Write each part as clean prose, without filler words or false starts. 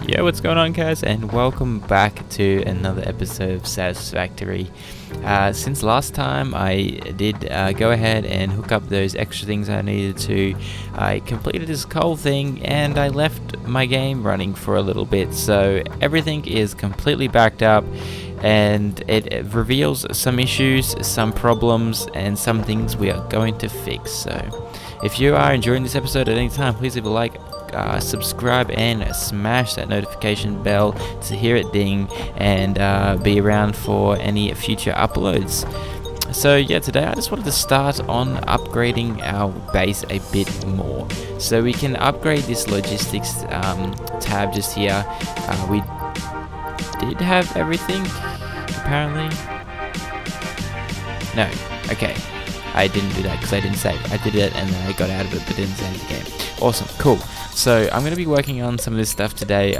Yo, what's going on, guys, and welcome back to another episode of Satisfactory. Since last time I did go ahead and hook up those extra things I needed to, I completed this coal thing and I left my game running for a little bit, so everything is completely backed up and it reveals some issues, some problems, and some things we are going to fix. So if you are enjoying this episode at any time, please leave a like, subscribe, and smash that notification bell to hear it ding, and be around for any future uploads. So yeah, today I just wanted to start on upgrading our base a bit more. So we can upgrade this logistics tab just here. We did have everything, apparently. No, okay. I didn't do that because I didn't save. I did it and then I got out of it but didn't save the game. Awesome, cool. So I'm going to be working on some of this stuff today.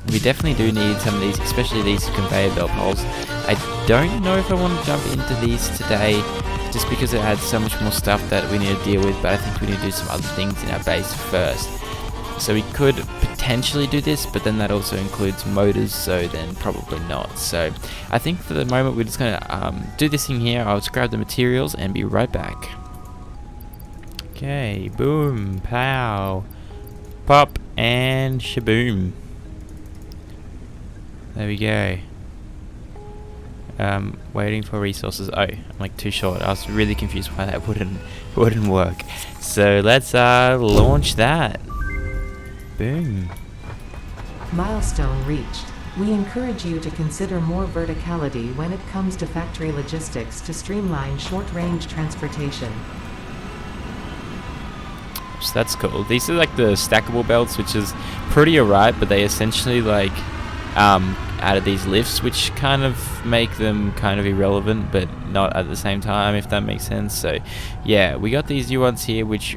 We definitely do need some of these, especially these conveyor belt poles. I don't know if I want to jump into these today just because it adds so much more stuff that we need to deal with, but I think we need to do some other things in our base first. So we could potentially do this, but then that also includes motors, so then probably not. So I think for the moment we're just going to do this thing here. I'll just grab the materials and be right back. Okay, boom, pow, pop, and shaboom. There we go. Waiting for resources. Oh, I'm like too short. I was really confused why that wouldn't work. So let's launch that. Boom. Milestone reached. We encourage you to consider more verticality when it comes to factory logistics to streamline short-range transportation. So that's cool. These are like the stackable belts, which is pretty alright, but they essentially like added these lifts, which kind of make them kind of irrelevant, but not at the same time, if that makes sense. So yeah, we got these new ones here, which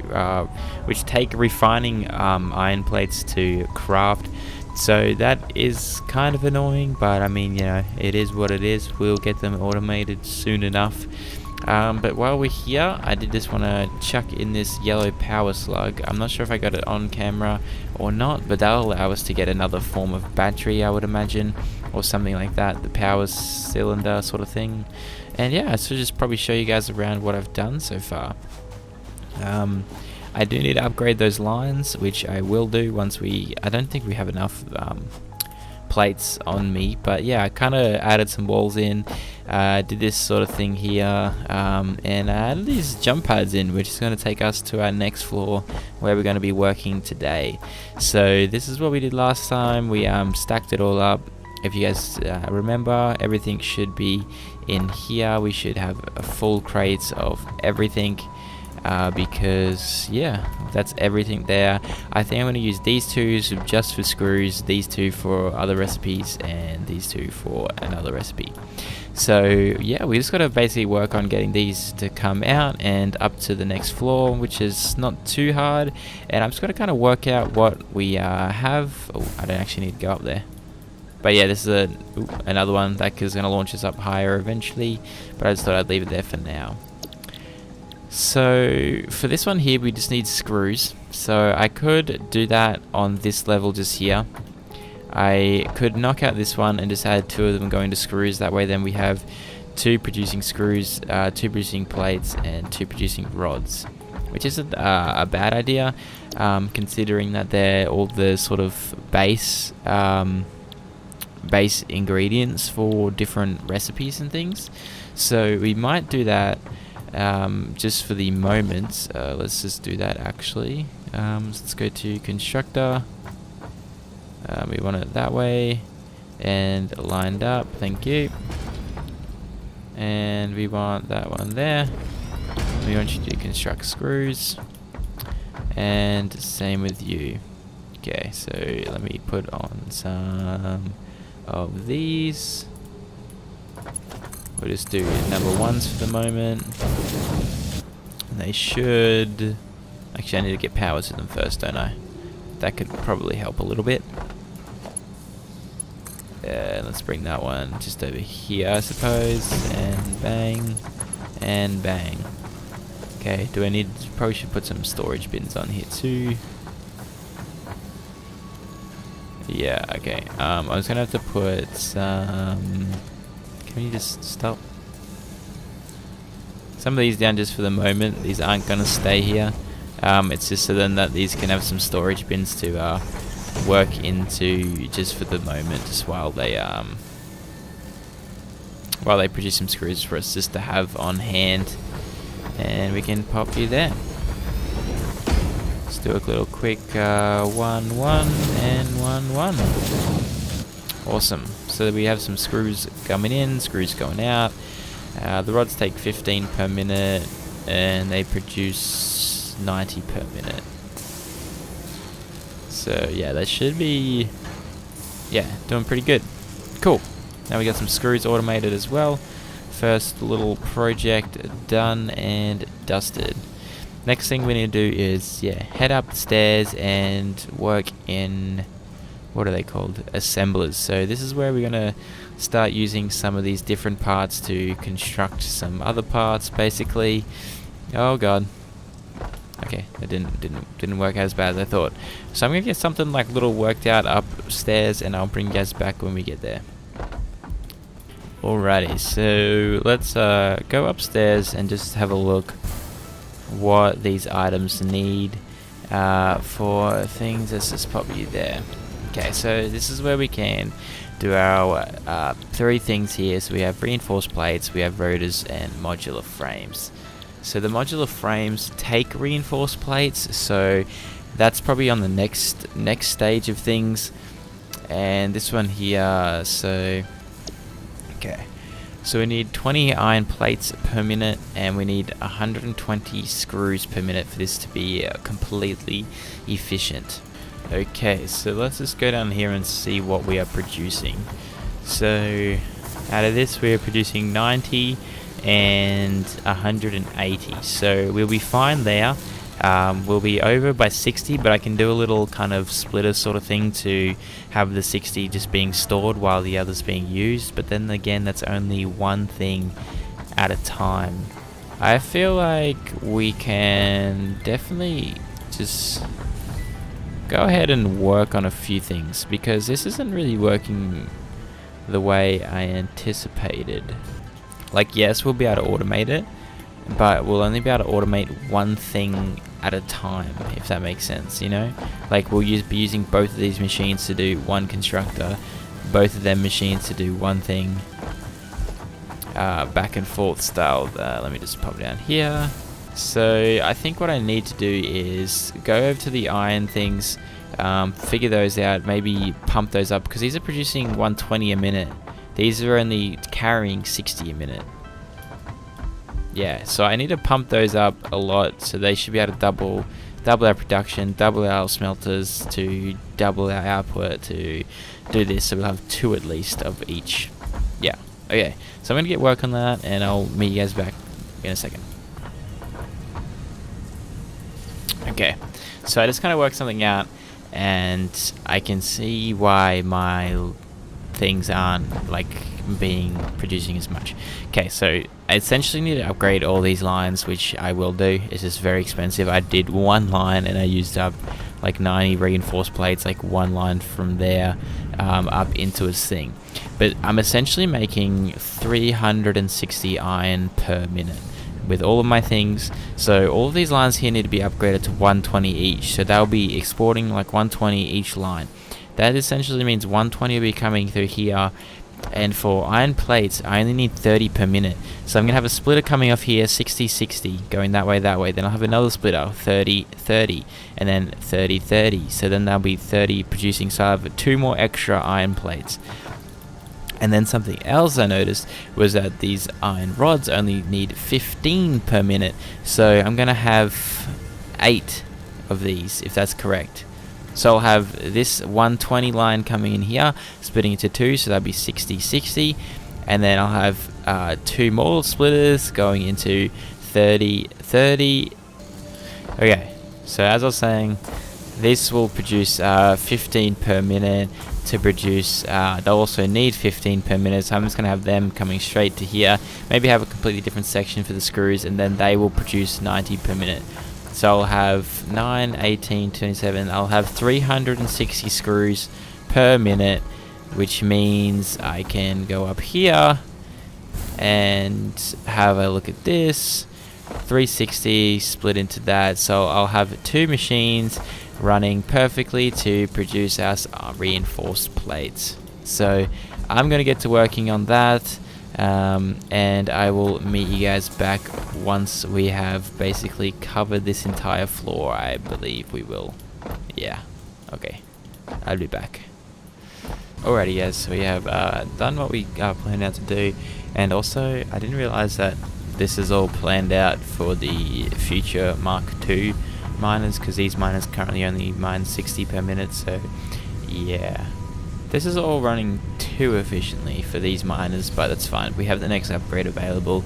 take refining iron plates to craft. So that is kind of annoying, but I mean, you know, it is what it is. We'll get them automated soon enough. But while we're here, I did just want to chuck in this yellow power slug. I'm not sure if I got it on camera or not, but that'll allow us to get another form of battery, I would imagine, or something like that, the power cylinder sort of thing. And yeah, so just probably show you guys around what I've done so far. I do need to upgrade those lines, which I will do once I don't think we have enough plates on me, but yeah, I kind of added some walls in, did this sort of thing here, and I added these jump pads in, which is going to take us to our next floor where we're going to be working today. So this is what we did last time. We stacked it all up. If you guys remember, everything should be in here. We should have a full crates of everything. Because yeah, that's everything there. I think I'm going to use these two just for screws, these two for other recipes, and these two for another recipe. So yeah, we just got to basically work on getting these to come out and up to the next floor, which is not too hard. And I'm just going to kind of work out what we have. Oh, I don't actually need to go up there. But yeah, this is another one that is going to launch us up higher eventually, but I just thought I'd leave it there for now. So for this one here, we just need screws. So I could do that on this level just here. I could knock out this one and just add two of them going to screws. That way then we have two producing screws, two producing plates, and two producing rods, which isn't a bad idea, considering that they're all the sort of base ingredients for different recipes and things. So we might do that just for the moment. Let's just do that actually. Let's go to constructor. We want it that way and lined up, thank you. And we want that one there. We want you to construct screws, and same with you. Okay, so let me put on some of these. We'll just do number ones for the moment. And they should... Actually, I need to get power to them first, don't I? That could probably help a little bit. Let's bring that one just over here, I suppose. And bang. And bang. Okay, do I need... Probably should put some storage bins on here too. Yeah, okay. I was gonna have to put some... Can you just stop? Some of these down just for the moment. These aren't gonna stay here. It's just so then that these can have some storage bins to work into just for the moment, just while they produce some screws for us just to have on hand, and we can pop you there. Let's do a little quick 1 1 and 1 1. Awesome. So we have some screws coming in, screws going out. The rods take 15 per minute, and they produce 90 per minute. So yeah, that should be doing pretty good. Cool. Now we got some screws automated as well. First little project done and dusted. Next thing we need to do is head upstairs and work in, what are they called? Assemblers. So this is where we're gonna start using some of these different parts to construct some other parts, basically. Oh god. Okay, that didn't work as bad as I thought. So I'm gonna get something like little worked out upstairs, and I'll bring you guys back when we get there. Alrighty, so let's go upstairs and just have a look what these items need for things. Let's just pop you there. Okay, so this is where we can do our 3 things here. So we have reinforced plates, we have rotors, and modular frames. So the modular frames take reinforced plates, so that's probably on the next stage of things. And this one here, so okay. So we need 20 iron plates per minute, and we need 120 screws per minute for this to be completely efficient. Okay, so let's just go down here and see what we are producing. So out of this we are producing 90 and 180, so we'll be fine there. We'll be over by 60, but I can do a little kind of splitter sort of thing to have the 60 just being stored while the other's being used, but then again that's only one thing at a time. I feel like we can definitely just go ahead and work on a few things, because this isn't really working the way I anticipated. Like, yes, we'll be able to automate it, but we'll only be able to automate one thing at a time, if that makes sense, you know? Like, we'll be using both of these machines to do one constructor, both of them machines to do one thing, back and forth style. Let me just pop down here. So I think what I need to do is go over to the iron things, figure those out, maybe pump those up, because these are producing 120 a minute. These are only carrying 60 a minute. Yeah, so I need to pump those up a lot, so they should be able to double our production, double our smelters, to double our output, to do this, so we'll have 2 at least of each. Yeah, okay, so I'm going to get work on that, and I'll meet you guys back in a second. Okay, so I just kind of worked something out, and I can see why my things aren't like producing as much. Okay, so I essentially need to upgrade all these lines, which I will do. It's just very expensive. I did one line and I used up like 90 reinforced plates, like one line from there up into his thing. But I'm essentially making 360 iron per minute with all of my things. So all of these lines here need to be upgraded to 120 each, so they'll be exporting like 120 each line. That essentially means 120 will be coming through here, and for iron plates I only need 30 per minute. So I'm gonna have a splitter coming off here, 60 60, going that way, then I'll have another splitter, 30 30, and then 30 30. So then there'll be 30 producing, so I have 2 more extra iron plates. And then something else I noticed was that these iron rods only need 15 per minute, so I'm gonna have 8 of these, if that's correct. So I'll have this 120 line coming in here, splitting into 2, so that'll be 60 60, and then I'll have 2 more splitters going into 30 30. Okay, so as I was saying, this will produce 15 per minute. To produce, they'll also need 15 per minute, so I'm just going to have them coming straight to here, maybe have a completely different section for the screws, and then they will produce 90 per minute. So I'll have 9, 18, 27, I'll have 360 screws per minute, which means I can go up here and have a look at this. 360 split into that, so I'll have 2 machines running perfectly to produce us reinforced plates. So I'm going to get to working on that, and I will meet you guys back once we have basically covered this entire floor. I believe we will. Yeah, okay, I'll be back. Alrighty guys, so we have done what we planned out to do, and also I didn't realize that this is all planned out for the future MK.2 miners, because these miners currently only mine 60 per minute, so yeah. This is all running too efficiently for these miners, but that's fine. We have the next upgrade available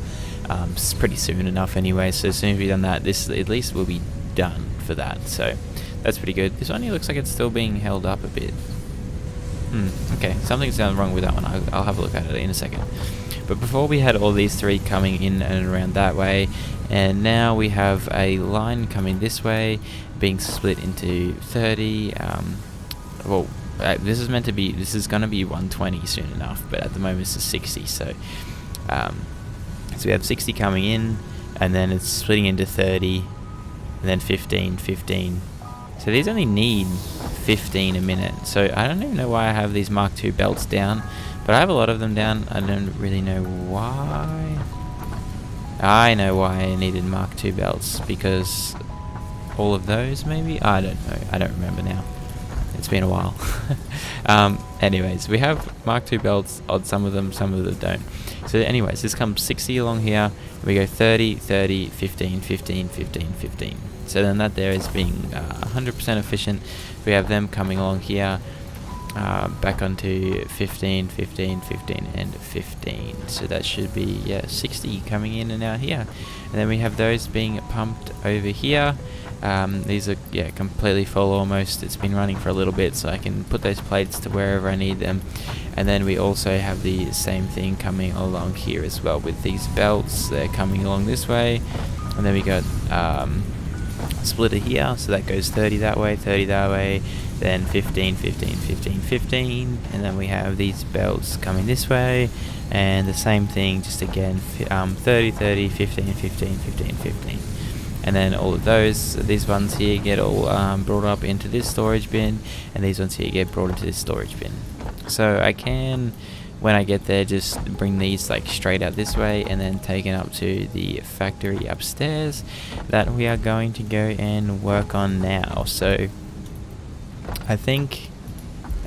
pretty soon enough anyway, so as soon as we've done that, this at least will be done for that, so that's pretty good. This only looks like it's still being held up a bit. Okay, something's gone wrong with that one. I'll have a look at it in a second. But before we had all these 3 coming in and around that way, and now we have a line coming this way, being split into 30. This is meant to be, this is going to be 120 soon enough, but at the moment it's 60. So we have 60 coming in, and then it's splitting into 30, and then 15, 15. So these only need 15 a minute. So I don't even know why I have these MK.2 belts down, but I have a lot of them down. I don't really know why. I know why I needed MK.2 belts, because all of those maybe? I don't know. I don't remember now. It's been a while. Anyways, we have MK.2 belts on some of them don't. So anyways, this comes 60 along here. We go 30, 30, 15, 15, 15, 15. So then that there is being 100% efficient. We have them coming along here, back onto 15, 15, 15, and 15. So that should be 60 coming in and out here. And then we have those being pumped over here. These are completely full almost. It's been running for a little bit, so I can put those plates to wherever I need them. And then we also have the same thing coming along here as well with these belts. They're coming along this way, and then we got splitter here, so that goes 30 that way, 30 that way, then 15, 15, 15, 15, and then we have these belts coming this way, and the same thing, just again 30, 30, 15, 15, 15, 15. And then all of these ones here get all brought up into this storage bin, and these ones here get brought into this storage bin. So I can, when I get there, just bring these like straight out this way, and then take it up to the factory upstairs that we are going to go and work on now. So I think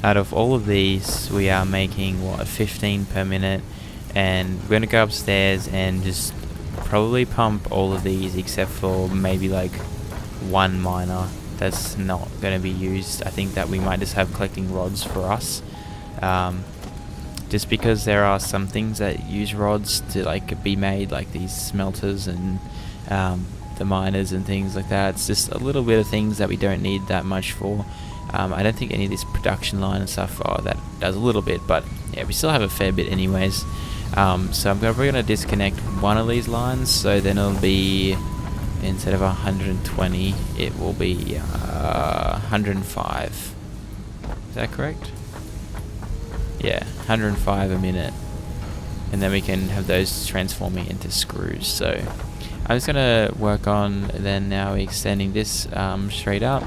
out of all of these, we are making 15 per minute, and we're going to go upstairs and just probably pump all of these except for maybe like one miner that's not going to be used. I think that we might just have collecting rods for us, just because there are some things that use rods to like be made, like these smelters and the miners and things like that. It's just a little bit of things that we don't need that much for. I don't think any of this production line and stuff that does a little bit, but yeah, we still have a fair bit anyways. So I'm probably going to disconnect one of these lines, so then it'll be, instead of 120, it will be 105. Is that correct? Yeah, 105 a minute. And then we can have those transforming into screws. So I'm just going to work on then now extending this straight up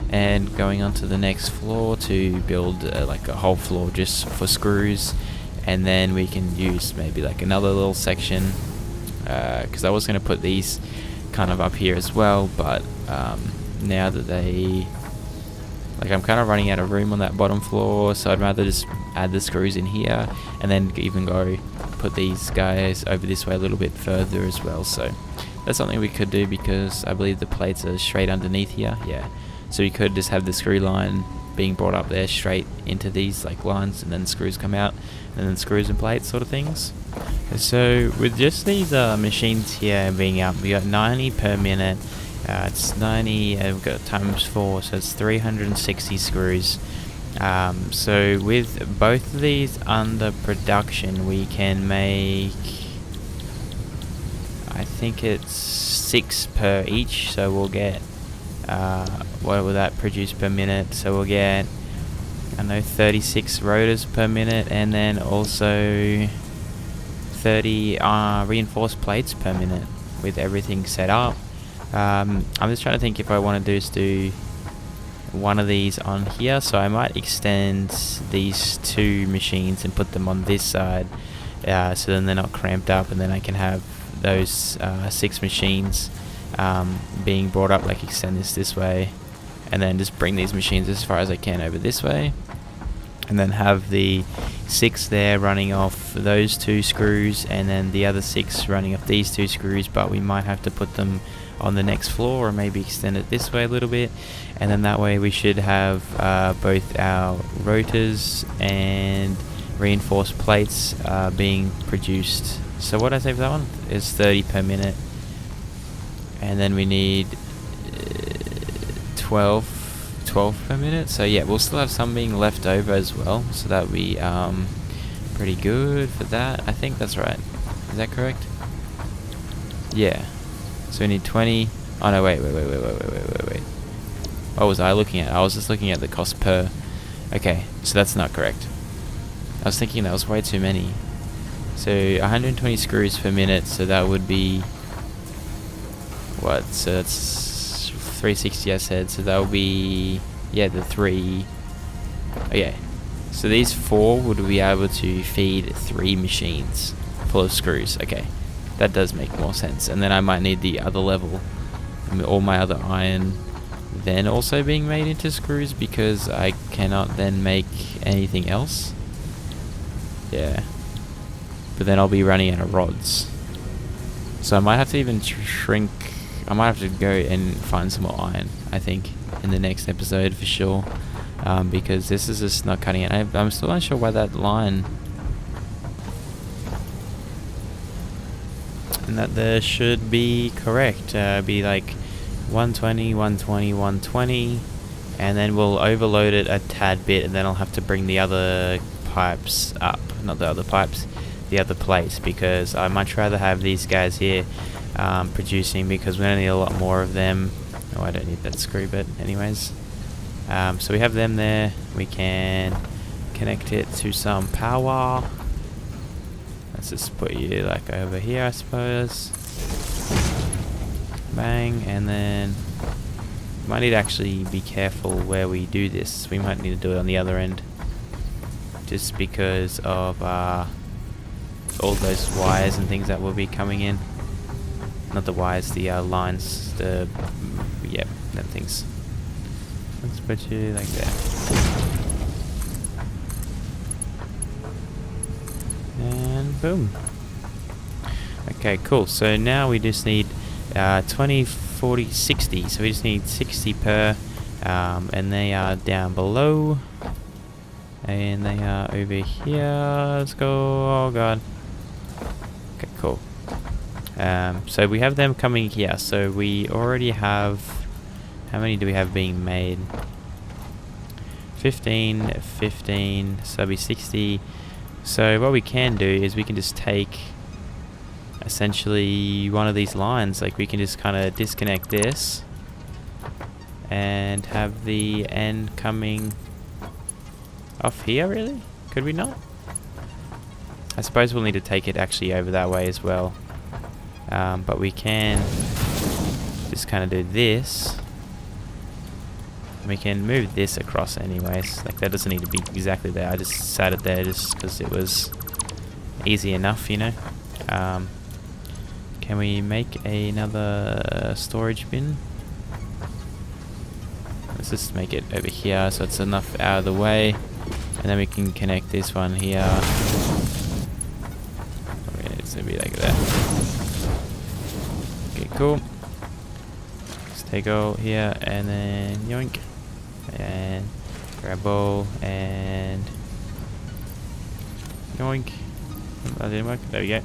and going on to the next floor to build like a whole floor just for screws. And then we can use maybe like another little section, because I was going to put these kind of up here as well, but now that I'm kind of running out of room on that bottom floor, so I'd rather just add the screws in here and then even go put these guys over this way a little bit further as well. So that's something we could do, because I believe the plates are straight underneath here. Yeah, so we could just have the screw line being brought up there straight into these like lines, and then screws come out, and then screws and plates sort of things. So with just these machines here being up, we got 90 per minute. It's 90, we've got times 4, so it's 360 screws. So with both of these under production, we can make, I think it's 6 per each, so we'll get what will that produce per minute? So we'll get I know 36 rotors per minute, and then also 30 reinforced plates per minute with everything set up. I'm just trying to think if I want to do one of these on here, so I might extend these 2 machines and put them on this side, so then they're not cramped up, and then I can have those 6 machines being brought up, like extend this way, and then just bring these machines as far as I can over this way, and then have the 6 there running off those 2 screws, and then the other 6 running off these 2 screws, but we might have to put them on the next floor, or maybe extend it this way a little bit, and then that way we should have both our rotors and reinforced plates being produced. So what I say for that one is 30 per minute, and then we need 12 per minute. So yeah, we'll still have some being left over as well, so that'll be pretty good for that. I think that's right. Is that correct? Yeah. So we need 20. Oh no, wait. What was I looking at? I was just looking at the cost per. Okay, so that's not correct. I was thinking that was way too many. So 120 screws per minute, so that would be what? So that's 360 I said, so that would be, yeah, the 3. Okay, so these 4 would be able to feed 3 machines full of screws. Okay, that does make more sense. And then I might need the other level, all my other iron then also being made into screws, because I cannot then make anything else. Yeah, but then I'll be running out of rods, so I might have to even shrink. I might have to go and find some more iron, I think, in the next episode for sure, because this is just not cutting it. I'm still not sure why that line, and that there should be correct, be like 120, 120, 120, and then we'll overload it a tad bit, and then I'll have to bring the other pipes up, not the other pipes, the other plates, because I much rather have these guys here producing, because we don't need a lot more of them. Oh, I don't need that screw, but anyways, so we have them there. We can connect it to some power. Let's just put you like over here, I suppose. Bang, and then we might need to actually be careful where we do this. We might need to do it on the other end, just because of all those wires and things that will be coming in. Not the wires, the lines, them things. Let's put you like that. And boom. Okay, cool. So now we just need 20, 40, 60. So we just need 60 per, and they are down below. And they are over here. Let's go. Oh god. Okay, cool. So we have them coming here. So we already have. How many do we have being made? 15, 15. So that'll be 60. So what we can do is we can just take essentially one of these lines. Like we can just kind of disconnect this and have the end coming off here, really? Could we not? I suppose we'll need to take it actually over that way as well. But we can just kind of do this. We can move this across anyways. Like that doesn't need to be exactly there. I just sat it there just because it was easy enough, you know. Can we make another storage bin? Let's just make it over here so it's enough out of the way. And then we can connect this one here. Okay, it's gonna be like that. Okay, cool. Let's take out here and then yoink. And grab bowl and yoink. That didn't work. There we go.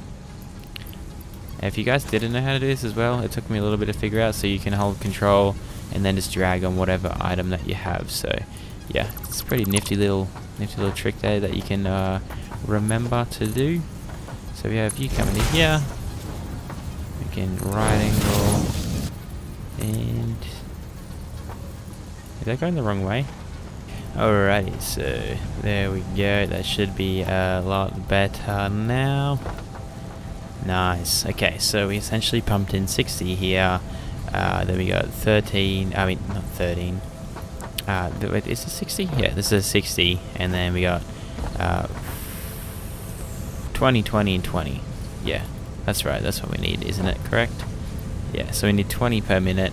And if you guys didn't know how to do this as well, it took me a little bit to figure out. So you can hold control and then just drag on whatever item that you have. So yeah, it's a pretty nifty little trick there that you can remember to do. So we have you coming in here. We can right angle and is that going the wrong way? Alrighty, so there we go. That should be a lot better now. Nice. Okay, so we essentially pumped in 60 here. Then we got 13. I mean, not 13. Wait, is it 60? Yeah, this is 60. And then we got 20, 20, and 20. Yeah, that's right. That's what we need, isn't it? Correct? Yeah, so we need 20 per minute.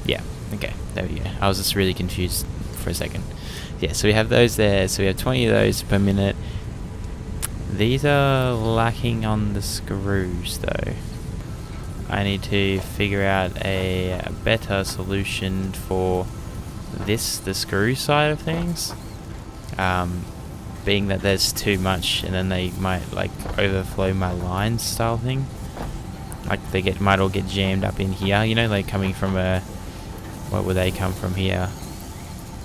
Yeah, okay. There we go. I was just really confused for a second. Yeah, so we have those there. So we have 20 of those per minute. These are lacking on the screws though. I need to figure out a better solution for the screw side of things. Being that there's too much and then they might like overflow my lines style thing. Like they might all get jammed up in here, you know, like coming from what would they come from here?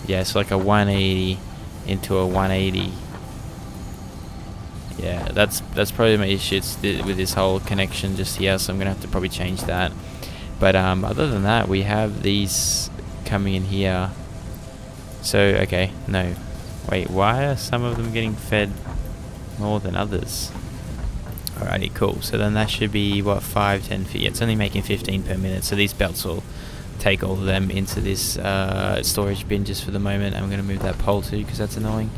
Yeah, it's like a 180 into a 180. Yeah, that's probably my issues with this whole connection just here, so I'm gonna have to probably change that. But other than that, we have these coming in here. So okay, no, wait, why are some of them getting fed more than others? Alrighty, cool. So then that should be what, 5, 10 feet. It's only making 15 per minute, so these belts will take all of them into this storage bin just for the moment. I'm going to move that pole too because that's annoying.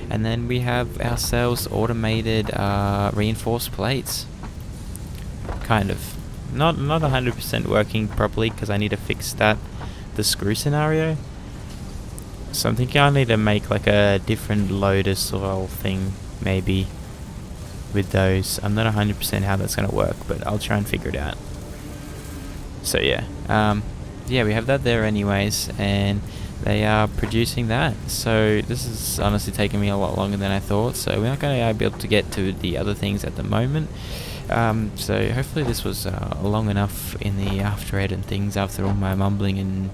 And then we have ourselves automated reinforced plates. Kind of. Not 100% working properly because I need to fix the screw scenario. So I'm thinking I need to make like a different loader style thing maybe with those. I'm not 100% how that's going to work, but I'll try and figure it out. So yeah. Yeah, we have that there anyways, and they are producing that. So this is honestly taking me a lot longer than I thought, so we're not going to be able to get to the other things at the moment. So hopefully this was long enough in the after ed and things after all my mumbling and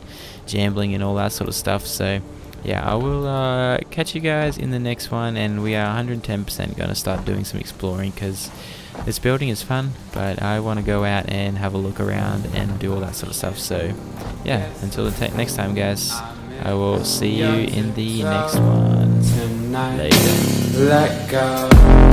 jambling and all that sort of stuff. So yeah, I will catch you guys in the next one, and we are 110% going to start doing some exploring because this building is fun, but I want to go out and have a look around and do all that sort of stuff. So yeah, until the next time guys, I will see you in the next one. Later. Let go.